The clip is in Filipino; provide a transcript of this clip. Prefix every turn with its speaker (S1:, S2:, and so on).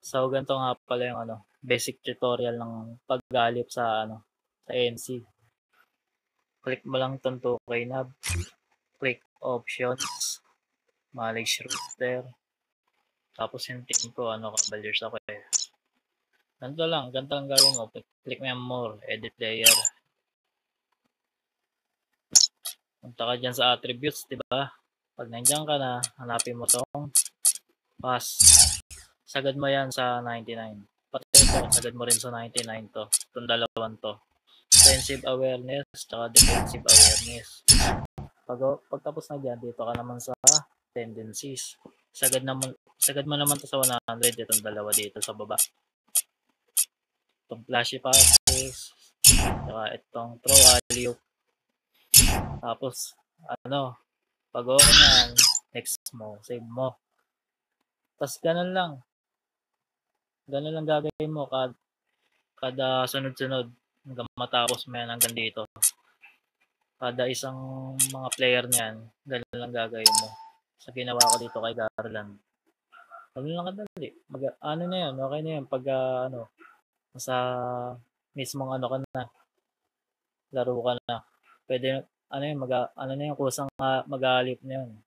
S1: So, ganito nga pala yung basic tutorial ng paggalip sa sa NC. Click mo lang itong 2K knob, click options, manage router, tapos yung team ko, Cavaliers ako eh. Ganito lang gawin mo. Click mo yung more, edit layer. Punta ka dyan sa attributes, di ba? Pag nandiyan ka na, hanapin mo tong pass. Sagad mo yan sa 99. Pati ito, sagad mo rin sa 99 to. Itong dalawang to. Offensive awareness, tsaka defensive awareness. Pagtapos na dyan, dito ka naman sa tendencies. Sagad mo naman to sa 100. Itong dalawa dito sa baba. Itong flashy passes, tsaka itong throw alley-oop. Tapos, pag okay na yan, next mo, save mo. Tapos ganun lang gagawin mo kada sunod-sunod hanggang matapos mo yan hanggang dito. Kada isang mga player niyan, ganun lang gagawin mo. Sa ginawa ko dito kay Garland. Ganun lang kadali. Na yan, okay na yan pag sa mismong ka na, laro ka na. Pwede, na yung kusang mag-aalip na yun.